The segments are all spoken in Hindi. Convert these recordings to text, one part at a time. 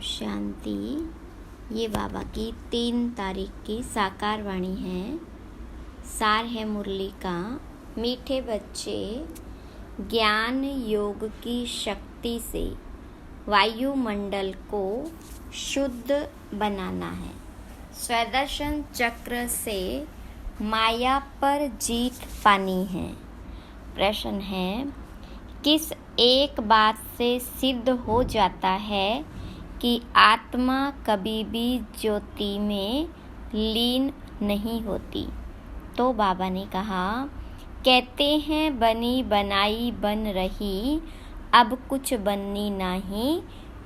शांति। ये बाबा की 3 तारीख की साकार वाणी है। सार है मुरली का। मीठे बच्चे, ज्ञान योग की शक्ति से वायुमंडल को शुद्ध बनाना है। स्वदर्शन चक्र से माया पर जीत पानी है। प्रश्न है, किस एक बात से सिद्ध हो जाता है कि आत्मा कभी भी ज्योति में लीन नहीं होती? तो बाबा ने कहा, कहते हैं बनी बनाई बन रही, अब कुछ बननी नहीं,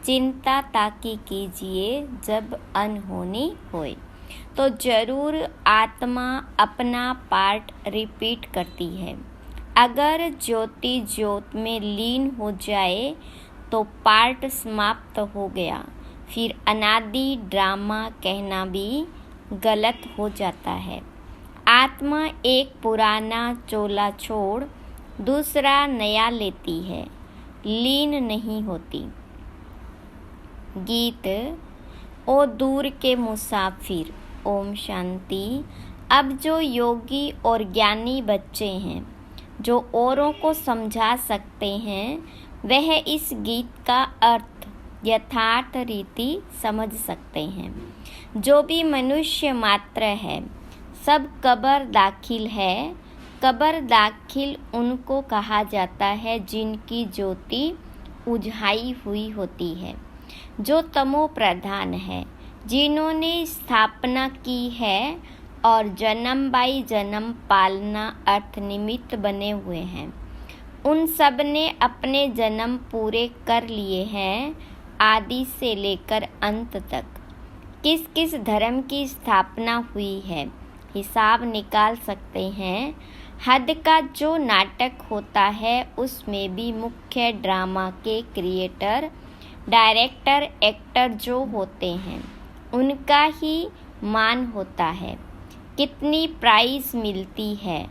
चिंता ताकि कीजिए जब अनहोनी होए। तो जरूर आत्मा अपना पार्ट रिपीट करती है। अगर ज्योति ज्योत में लीन हो जाए तो पार्ट समाप्त हो गया, फिर अनादि ड्रामा कहना भी गलत हो जाता है। आत्मा एक पुराना चोला छोड़ दूसरा नया लेती है, लीन नहीं होती। गीत। ओ दूर के मुसाफिर, ओम शांति। अब जो योगी और ज्ञानी बच्चे हैं, जो औरों को समझा सकते हैं, वह इस गीत का अर्थ यथार्थ रीति समझ सकते हैं। जो भी मनुष्य मात्र है, सब कब्र दाखिल है। कब्र दाखिल उनको कहा जाता है जिनकी ज्योति उझाई हुई होती है, जो तमो प्रधान है, जिन्होंने स्थापना की है और जन्म बाई जन्म पालना अर्थ निमित्त बने हुए हैं। उन सब ने अपने जन्म पूरे कर लिए हैं, आदि से लेकर अंत तक। किस किस धर्म की स्थापना हुई है, हिसाब निकाल सकते हैं। हद का जो नाटक होता है, उसमें भी मुख्य ड्रामा के क्रिएटर, डायरेक्टर, एक्टर जो होते हैं, उनका ही मान होता है। कितनी प्राइज मिलती है,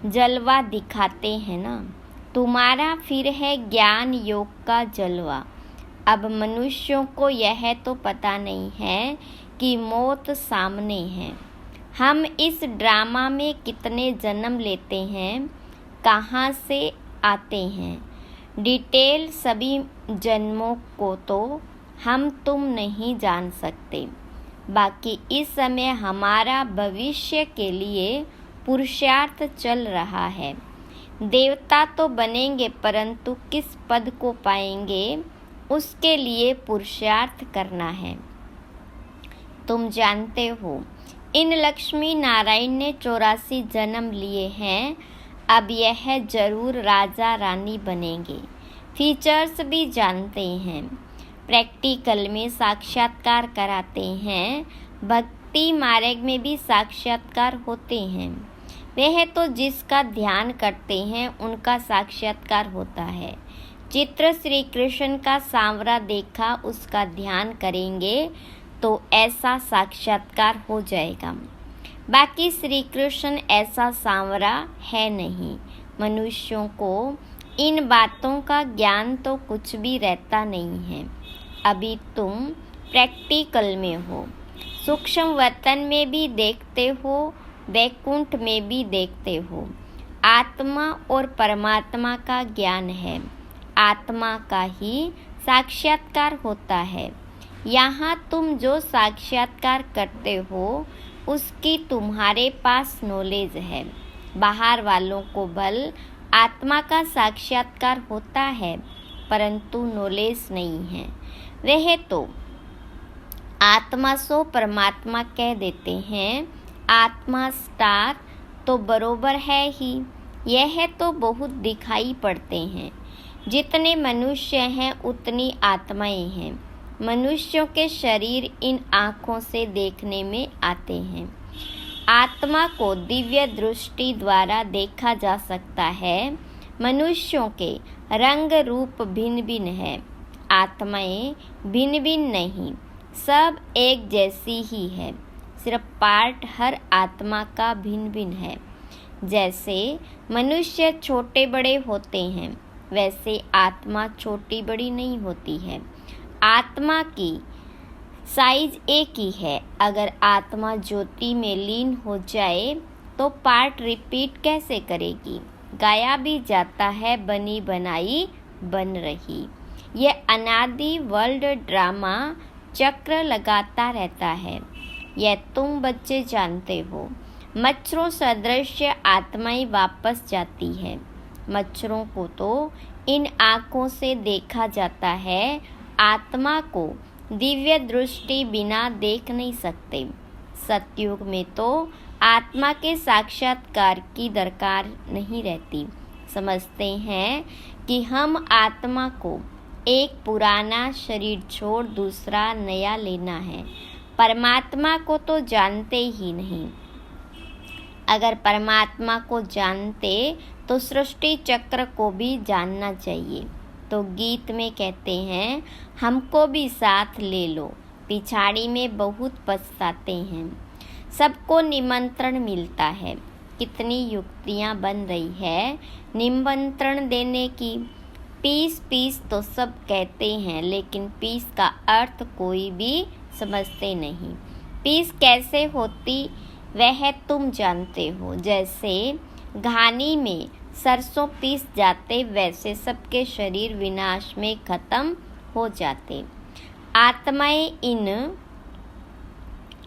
जलवा दिखाते हैं ना। तुम्हारा फिर है ज्ञान योग का जलवा। अब मनुष्यों को यह तो पता नहीं है कि मौत सामने है। हम इस ड्रामा में कितने जन्म लेते हैं, कहाँ से आते हैं, डिटेल सभी जन्मों को तो हम तुम नहीं जान सकते। बाकी इस समय हमारा भविष्य के लिए पुरुषार्थ चल रहा है। देवता तो बनेंगे, परंतु किस पद को पाएंगे, उसके लिए पुरुषार्थ करना है। तुम जानते हो, इन लक्ष्मी नारायण ने 84 जन्म लिए हैं। अब यह जरूर राजा रानी बनेंगे। फीचर्स भी जानते हैं, प्रैक्टिकल में साक्षात्कार कराते हैं, भक्ति मार्ग में भी साक्षात्कार होते हैं। वह तो जिसका ध्यान करते हैं उनका साक्षात्कार होता है। चित्र श्री कृष्ण का सांवरा देखा, उसका ध्यान करेंगे तो ऐसा साक्षात्कार हो जाएगा। बाकी श्री कृष्ण ऐसा सांवरा है नहीं। मनुष्यों को इन बातों का ज्ञान तो कुछ भी रहता नहीं है। अभी तुम प्रैक्टिकल में हो, सूक्ष्म वतन में भी देखते हो, वैकुंठ में भी देखते हो। आत्मा और परमात्मा का ज्ञान है, आत्मा का ही साक्षात्कार होता है। यहाँ तुम जो साक्षात्कार करते हो, उसकी तुम्हारे पास नॉलेज है। बाहर वालों को बल आत्मा का साक्षात्कार होता है, परंतु नॉलेज नहीं है। वह तो आत्मा सो परमात्मा कह देते हैं। आत्मा स्टार तो बरोबर है ही, यह तो बहुत दिखाई पड़ते हैं। जितने मनुष्य हैं उतनी आत्माएं हैं। मनुष्यों के शरीर इन आँखों से देखने में आते हैं। आत्मा को दिव्य दृष्टि द्वारा देखा जा सकता है। मनुष्यों के रंग रूप भिन्न भिन्न है, आत्माएं भिन्न भिन्न नहीं, सब एक जैसी ही है। सिर्फ पार्ट हर आत्मा का भिन्न भिन्न है। जैसे मनुष्य छोटे बड़े होते हैं, वैसे आत्मा छोटी बड़ी नहीं होती है। आत्मा की साइज एक ही है। अगर आत्मा ज्योति में लीन हो जाए तो पार्ट रिपीट कैसे करेगी? गाया भी जाता है, बनी बनाई बन रही। यह अनादि वर्ल्ड ड्रामा चक्र लगाता रहता है। यह तुम बच्चे जानते हो। मच्छरों सदृश आत्माएं वापस जाती है। मच्छरों को तो इन आँखों से देखा जाता है, आत्मा को दिव्य दृष्टि बिना देख नहीं सकते। सतयुग में तो आत्मा के साक्षात्कार की दरकार नहीं रहती। समझते हैं कि हम आत्मा को एक पुराना शरीर छोड़ दूसरा नया लेना है। परमात्मा को तो जानते ही नहीं। अगर परमात्मा को जानते तो सृष्टि चक्र को भी जानना चाहिए। तो गीत में कहते हैं, हमको भी साथ ले लो, पिछाड़ी में बहुत पछताते हैं। सबको निमंत्रण मिलता है। कितनी युक्तियाँ बन रही है निमंत्रण देने की। पीस पीस तो सब कहते हैं, लेकिन पीस का अर्थ कोई भी समझते नहीं। पीस कैसे होती वह तुम जानते हो। जैसे घानी में सरसों पीस जाते, वैसे सबके शरीर विनाश में खत्म हो जाते।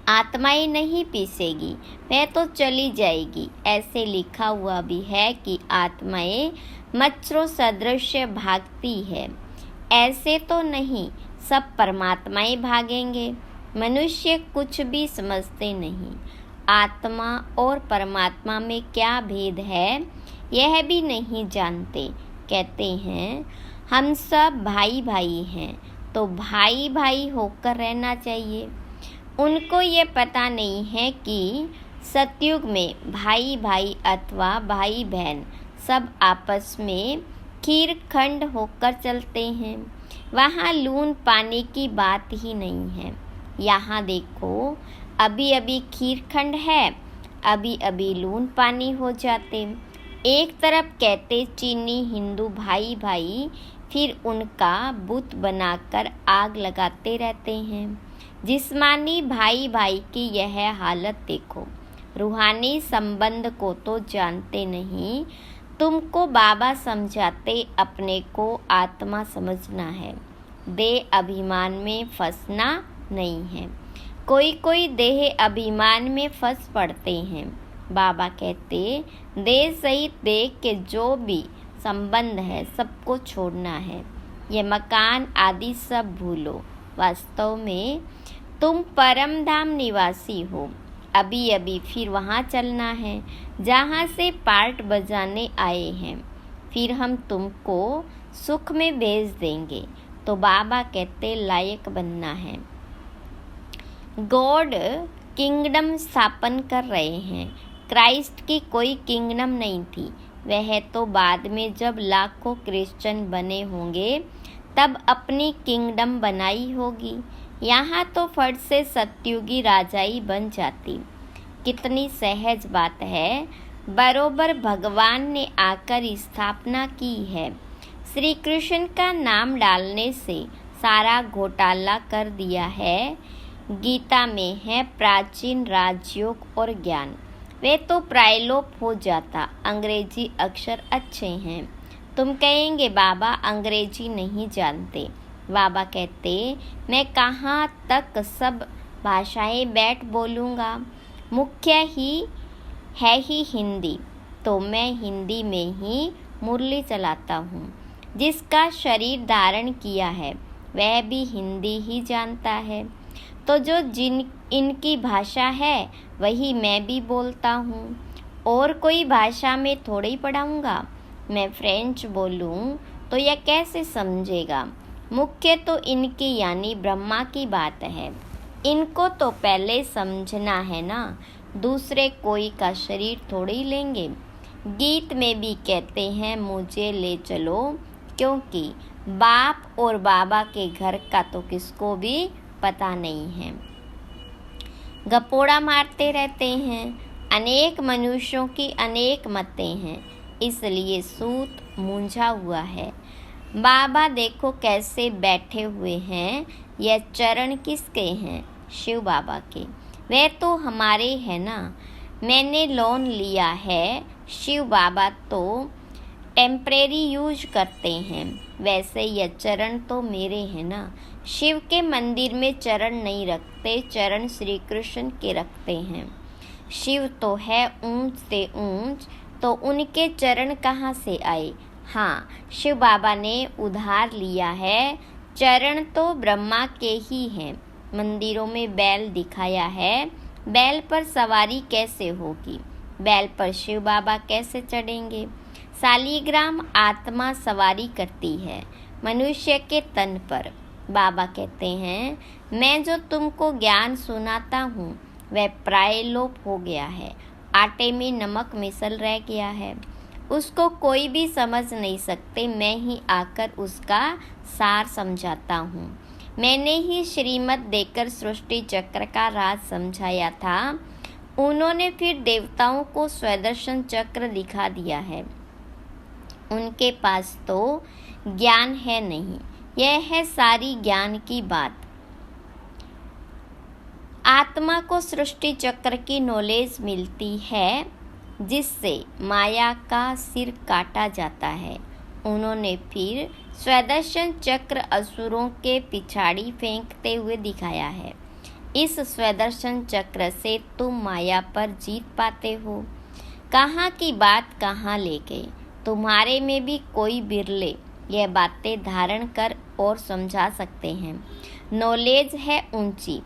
आत्माएं नहीं पीसेगी, वह तो चली जाएगी। ऐसे लिखा हुआ भी है कि आत्माएं मच्छरों सदृश भागती है। ऐसे तो नहीं, सब परमात्माएं भागेंगे। मनुष्य कुछ भी समझते नहीं। आत्मा और परमात्मा में क्या भेद है यह भी नहीं जानते। कहते हैं हम सब भाई भाई हैं, तो भाई भाई होकर रहना चाहिए। उनको ये पता नहीं है कि सतयुग में भाई भाई अथवा भाई बहन सब आपस में खीरखंड होकर चलते हैं। वहाँ लून पानी की बात ही नहीं है। यहाँ देखो, अभी अभी खीरखंड है, अभी अभी लून पानी हो जाते। एक तरफ कहते चीनी हिंदू भाई भाई, फिर उनका बुत बनाकर आग लगाते रहते हैं। जिस्मानी भाई भाई की यह हालत देखो। रूहानी संबंध को तो जानते नहीं। तुमको बाबा समझाते, अपने को आत्मा समझना है। देह अभिमान में फंसना नहीं है। कोई कोई देह अभिमान में फंस पड़ते हैं। बाबा कहते देह सहित देह के जो भी संबंध है सबको छोड़ना है। ये मकान आदि सब भूलो। वास्तव में तुम परम धाम निवासी हो। अभी अभी फिर वहाँ चलना है जहाँ से पार्ट बजाने आए हैं। फिर हम तुमको सुख में भेज देंगे। तो बाबा कहते लायक बनना है। गॉड किंगडम स्थापन कर रहे हैं। क्राइस्ट की कोई किंगडम नहीं थी। वह तो बाद में जब लाखों क्रिश्चियन बने होंगे तब अपनी किंगडम बनाई होगी। यहाँ तो फट से सतयुगी राजाई बन जाती। कितनी सहज बात है। बरोबर भगवान ने आकर स्थापना की है। श्री कृष्ण का नाम डालने से सारा घोटाला कर दिया है। गीता में है प्राचीन राजयोग और ज्ञान। वे तो प्रायलोप हो जाता। अंग्रेजी अक्षर अच्छे हैं। तुम कहेंगे बाबा अंग्रेजी नहीं जानते। बाबा कहते मैं कहाँ तक सब भाषाएं बैठ बोलूँगा। मुख्य ही है ही हिंदी, तो मैं हिंदी में ही मुरली चलाता हूँ। जिसका शरीर धारण किया है वह भी हिंदी ही जानता है। तो जो इनकी भाषा है वही मैं भी बोलता हूँ। और कोई भाषा में थोड़ी ही पढ़ाऊँगा। मैं फ्रेंच बोलूँ तो यह कैसे समझेगा। मुख्य तो इनकी यानी ब्रह्मा की बात है। इनको तो पहले समझना है ना। दूसरे कोई का शरीर थोड़ी लेंगे। गीत में भी कहते हैं मुझे ले चलो, क्योंकि बाप और बाबा के घर का तो किसको भी पता नहीं है। गपोड़ा मारते रहते हैं। अनेक मनुष्यों की अनेक मतें हैं, इसलिए सूत मूंझा हुआ है। बाबा देखो कैसे बैठे हुए हैं, यह चरण किसके हैं? शिव बाबा के। वह तो हमारे हैं ना, मैंने लोन लिया है। शिव बाबा तो टेम्परेरी यूज करते हैं, वैसे यह चरण तो मेरे हैं ना। शिव के मंदिर में चरण नहीं रखते, चरण श्री कृष्ण के रखते हैं। शिव तो है ऊंच से ऊंच, तो उनके चरण कहाँ से आए? हाँ, शिव बाबा ने उधार लिया है। चरण तो ब्रह्मा के ही हैं। मंदिरों में बैल दिखाया है, बैल पर सवारी कैसे होगी? बैल पर शिव बाबा कैसे चढ़ेंगे? शालिग्राम आत्मा सवारी करती है मनुष्य के तन पर। बाबा कहते हैं, मैं जो तुमको ज्ञान सुनाता हूँ वह प्राय लोप हो गया है। आटे में नमक मिसल रह गया है, उसको कोई भी समझ नहीं सकते। मैं ही आकर उसका सार समझाता हूँ। मैंने ही श्रीमत देकर सृष्टि चक्र का राज समझाया था। उन्होंने फिर देवताओं को स्वदर्शन चक्र दिखा दिया है। उनके पास तो ज्ञान है नहीं, यह है सारी ज्ञान की बात। आत्मा को सृष्टि चक्र की नॉलेज मिलती है, जिससे माया का सिर काटा जाता है। उन्होंने फिर स्वदर्शन चक्र असुरों के पिछाड़ी फेंकते हुए दिखाया है। इस स्वदर्शन चक्र से तुम माया पर जीत पाते हो। कहाँ की बात कहाँ ले गए? तुम्हारे में भी कोई बिरले यह बातें धारण कर और समझा सकते हैं। नॉलेज है ऊंची,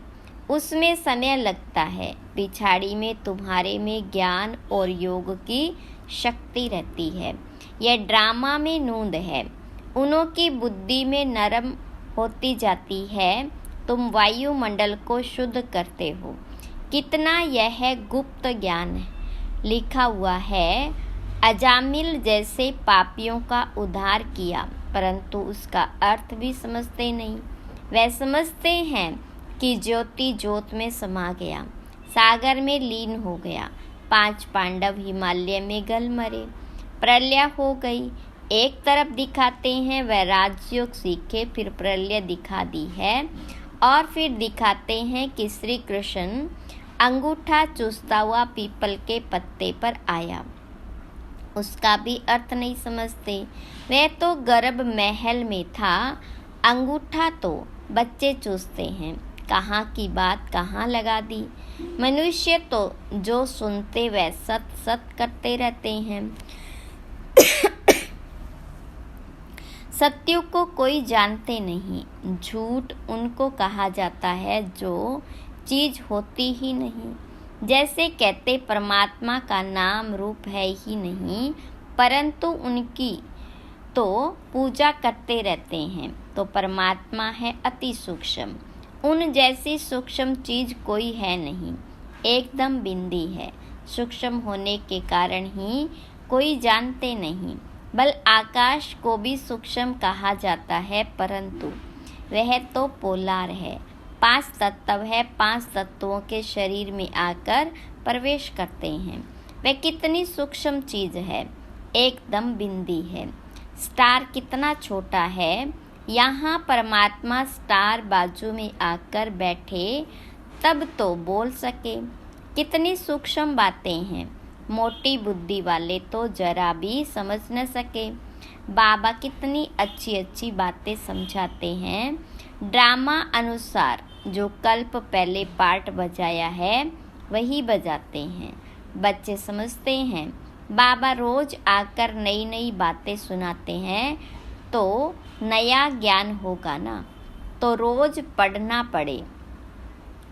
उसमें समय लगता है। पिछाड़ी में तुम्हारे में ज्ञान और योग की शक्ति रहती है। यह ड्रामा में नूंद है, उनों की बुद्धि में नरम होती जाती है। तुम वायुमंडल को शुद्ध करते हो। कितना यह गुप्त ज्ञान लिखा हुआ है। अजामिल जैसे पापियों का उद्धार किया, परंतु उसका अर्थ भी समझते नहीं। वे समझते हैं कि ज्योति ज्योत में समा गया, सागर में लीन हो गया। 5 पांडव हिमालय में गल मरे, प्रलय हो गई। एक तरफ दिखाते हैं वह राजयोग सीखे, फिर प्रलय दिखा दी है, और फिर दिखाते हैं कि श्री कृष्ण अंगूठा चूसता हुआ पीपल के पत्ते पर आया। उसका भी अर्थ नहीं समझते। वह तो गर्भ महल में था, अंगूठा तो बच्चे चूसते हैं। कहाँ की बात कहाँ लगा दी। मनुष्य तो जो सुनते वह सत सत करते रहते हैं। सत्य को कोई जानते नहीं। झूठ उनको कहा जाता है जो चीज होती ही नहीं। जैसे कहते परमात्मा का नाम रूप है ही नहीं, परंतु उनकी तो पूजा करते रहते हैं। तो परमात्मा है अति सूक्ष्म, उन जैसी सूक्ष्म चीज कोई है नहीं, एकदम बिंदी है। सूक्ष्म होने के कारण ही कोई जानते नहीं। बल आकाश को भी सूक्ष्म कहा जाता है, परंतु वह तो पोलार है। 5 तत्व है, 5 तत्वों के शरीर में आकर प्रवेश करते हैं। वह कितनी सूक्ष्म चीज है, एकदम बिंदी है। स्टार कितना छोटा है, यहाँ परमात्मा स्टार बाजू में आकर बैठे तब तो बोल सके। कितनी सूक्ष्म बातें हैं, मोटी बुद्धि वाले तो जरा भी समझ न सके। बाबा कितनी अच्छी अच्छी बातें समझाते हैं। ड्रामा अनुसार जो कल्प पहले पार्ट बजाया है वही बजाते हैं। बच्चे समझते हैं। बाबा रोज आकर नई नई बातें सुनाते हैं, तो नया ज्ञान होगा ना, तो रोज पढ़ना पड़े।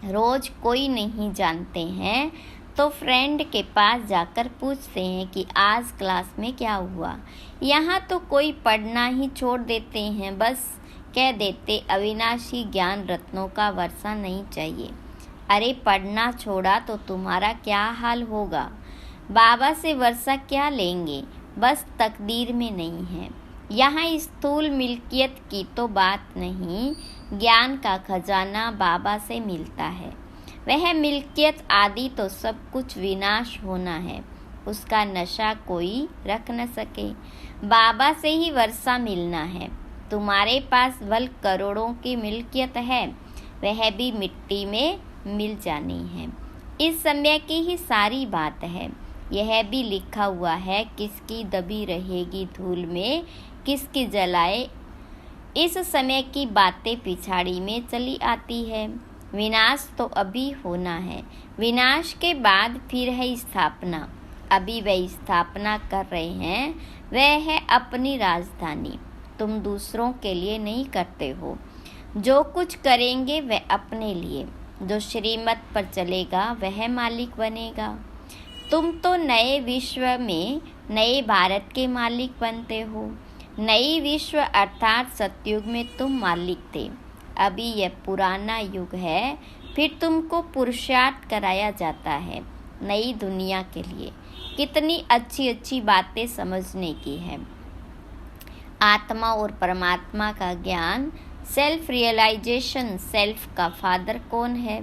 रोज कोई नहीं जानते हैं तो फ्रेंड के पास जाकर पूछते हैं कि आज क्लास में क्या हुआ। यहाँ तो कोई पढ़ना ही छोड़ देते हैं, बस कह देते अविनाशी ज्ञान रत्नों का वर्षा नहीं चाहिए। अरे पढ़ना छोड़ा तो तुम्हारा क्या हाल होगा। बाबा से वर्षा क्या लेंगे, बस तकदीर में नहीं है। यहाँ स्थूल मिल्कियत की तो बात नहीं, ज्ञान का खजाना बाबा से मिलता है। वह मिल्कियत आदि तो सब कुछ विनाश होना है, उसका नशा कोई रख न सके। बाबा से ही वर्षा मिलना है। तुम्हारे पास बल करोड़ों की मिल्कियत है, वह भी मिट्टी में मिल जानी है। इस समय की ही सारी बात है। यह भी लिखा हुआ है, किसकी दबी रहेगी धूल में, किसकी जलाए। इस समय की बातें पिछाड़ी में चली आती है। विनाश तो अभी होना है, विनाश के बाद फिर है स्थापना। अभी वह स्थापना कर रहे हैं, वह है अपनी राजधानी। तुम दूसरों के लिए नहीं करते हो, जो कुछ करेंगे वह अपने लिए। जो श्रीमत पर चलेगा वह मालिक बनेगा। तुम तो नए विश्व में नए भारत के मालिक बनते हो। नई विश्व अर्थात सतयुग में तुम मालिक थे, अभी यह पुराना युग है। फिर तुमको पुरुषार्थ कराया जाता है नई दुनिया के लिए। कितनी अच्छी अच्छी बातें समझने की है। आत्मा और परमात्मा का ज्ञान, सेल्फ रियलाइजेशन। सेल्फ का फादर कौन है?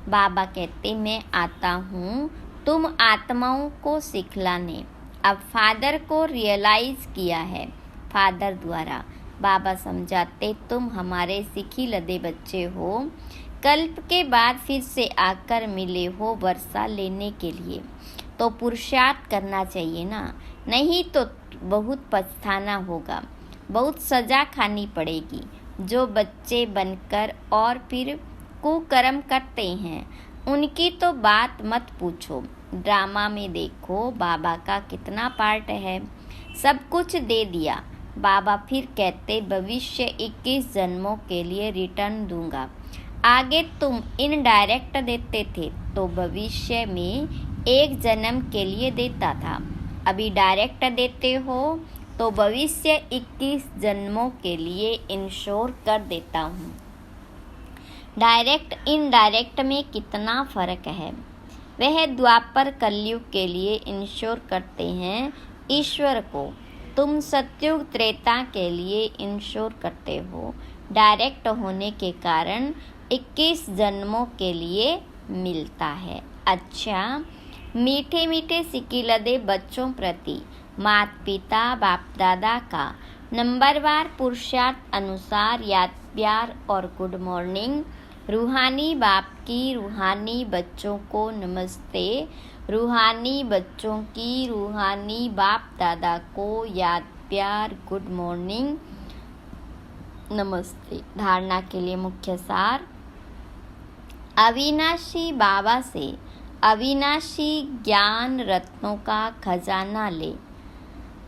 बाबा कहते, मैं आता हूँ तुम आत्माओं को सिखलाने। अब फादर को रियलाइज किया है फादर द्वारा। बाबा समझाते, तुम हमारे सिखी लदे बच्चे हो। कल्प के बाद फिर से आकर मिले हो वर्षा लेने के लिए, तो पुरुषार्थ करना चाहिए ना, नहीं तो बहुत पछताना होगा, बहुत सजा खानी पड़ेगी। जो बच्चे बनकर और फिर कुकर्म करते हैं, उनकी तो बात मत पूछो। ड्रामा में देखो बाबा का कितना पार्ट है, सब कुछ दे दिया। बाबा फिर कहते, भविष्य 21 जन्मों के लिए रिटर्न दूंगा। आगे तुम इनडायरेक्ट देते थे, तो भविष्य में 1 जन्म के लिए देता था। अभी डायरेक्ट देते हो, तो भविष्य 21 जन्मों के लिए इंश्योर कर देता हूँ। डायरेक्ट इनडायरेक्ट में कितना फ़र्क है। वह द्वापर कलयुग के लिए इंश्योर करते हैं ईश्वर को, तुम सतयुग त्रेता के लिए इंश्योर करते हो। डायरेक्ट होने के कारण 21 जन्मों के लिए मिलता है। अच्छा, मीठे मीठे सिकिलदे बच्चों प्रति माता पिता बाप दादा का नंबरवार पुरुषार्थ अनुसार याद, प्यार और गुड मॉर्निंग। रूहानी बाप की रूहानी बच्चों को नमस्ते। रूहानी बच्चों की रूहानी बाप दादा को याद, प्यार, गुड मॉर्निंग, नमस्ते। धारणा के लिए मुख्य सार, अविनाशी बाबा से अविनाशी ज्ञान रत्नों का खजाना ले।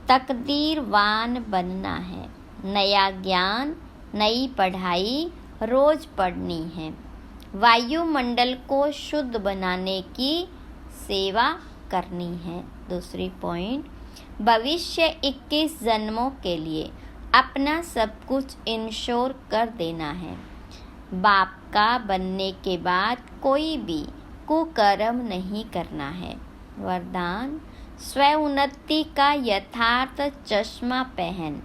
तकदीरवान बनना है। नया ज्ञान, नई पढ़ाई रोज पढ़नी है। वायुमंडल को शुद्ध बनाने की सेवा करनी है। दूसरी पॉइंट, भविष्य 21 जन्मों के लिए अपना सब कुछ इंश्योर कर देना है। बाप का बनने के बाद कोई भी कुकर्म नहीं करना है। वरदान, स्व उन्नति का यथार्थ चश्मा पहन।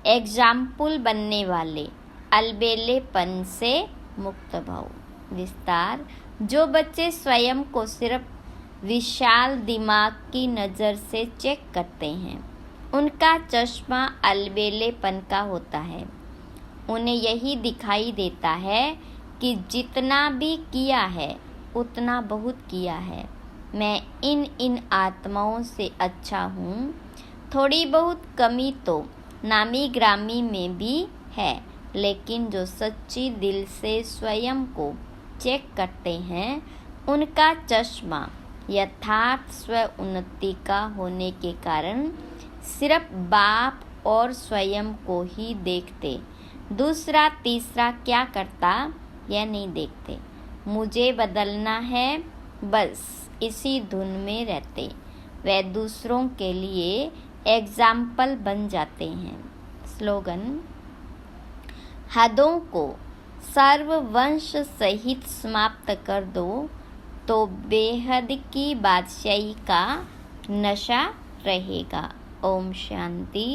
एग्जाम्पल बनने वाले, अलबेलेपन से मुक्त भाव। विस्तार, जो बच्चे स्वयं को सिर्फ विशाल दिमाग की नज़र से चेक करते हैं, उनका चश्मा अलबेलेपन का होता है। उन्हें यही दिखाई देता है कि जितना भी किया है उतना बहुत किया है। मैं इन आत्माओं से अच्छा हूँ। थोड़ी बहुत कमी तो नामी ग्रामी में भी है, लेकिन जो सच्ची दिल से स्वयं को चेक करते हैं, उनका चश्मा यथार्थ स्व उन्नति का होने के कारण सिर्फ बाप और स्वयं को ही देखते, दूसरा तीसरा क्या करता यह नहीं देखते। मुझे बदलना है, बस इसी धुन में रहते। वे दूसरों के लिए एग्जाम्पल बन जाते हैं। स्लोगन, हदों को सर्ववंश सहित समाप्त कर दो, तो बेहद की बादशाही का नशा रहेगा। ओम शांति।